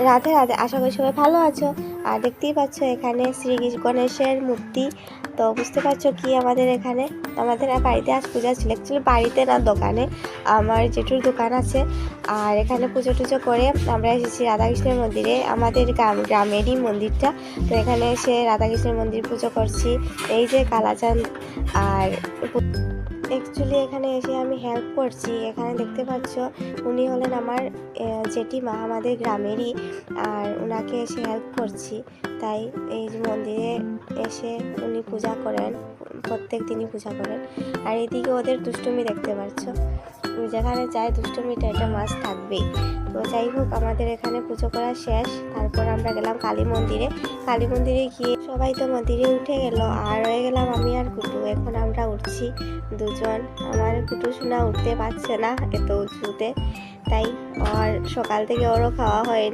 রাধে রাধে, আশা করি সবাই ভালো আছো। আর দেখতেই পাচ্ছ এখানে শ্রী গণেশের মূর্তি। তো বুঝতে পারছো কি আমাদের এখানে আমাদের বাড়িতে আজ পূজা ছিল, অ্যাকচুয়ালি বাড়িতে না দোকানে, আমার জেঠুর দোকান আছে। আর এখানে পুজো টুজো করে আমরা এসেছি রাধাকৃষ্ণের মন্দিরে, আমাদের গ্রামেরই মন্দিরটা। তো এখানে এসে রাধাকৃষ্ণের মন্দির পুজো করছি। এই যে কালাচাঁদ, আর অ্যাকচুয়ালি এখানে এসে আমি হেল্প করছি। এখানে দেখতে পাচ্ছ উনি হলেন আমার জেঠিমা, আমাদের গ্রামেরই। আর ওনাকে এসে হেল্প করছি। তাই এই যে মন্দিরে এসে উনি পূজা করেন, প্রত্যেক দিনই পূজা করেন। আর এদিকে ওদের দুষ্টুমি দেখতে পাচ্ছ, যেখানে যায় দুষ্টুমিটা এটা মাছ থাকবেই। তো যাই হোক, আমাদের এখানে পুজো করা শেষ। তারপর আমরা গেলাম কালী মন্দিরে। কালী মন্দিরে গিয়ে সবাই তো মন্দিরে উঠে গেল, আর রয়ে গেলাম আমি আর কুটু। এখন আমরা উঠছি দুজন। আমার কুটু সোনা উঠতে পারছে না এত উঁচুতে, তাই আর সকাল থেকে ওরও খাওয়া হয়নি।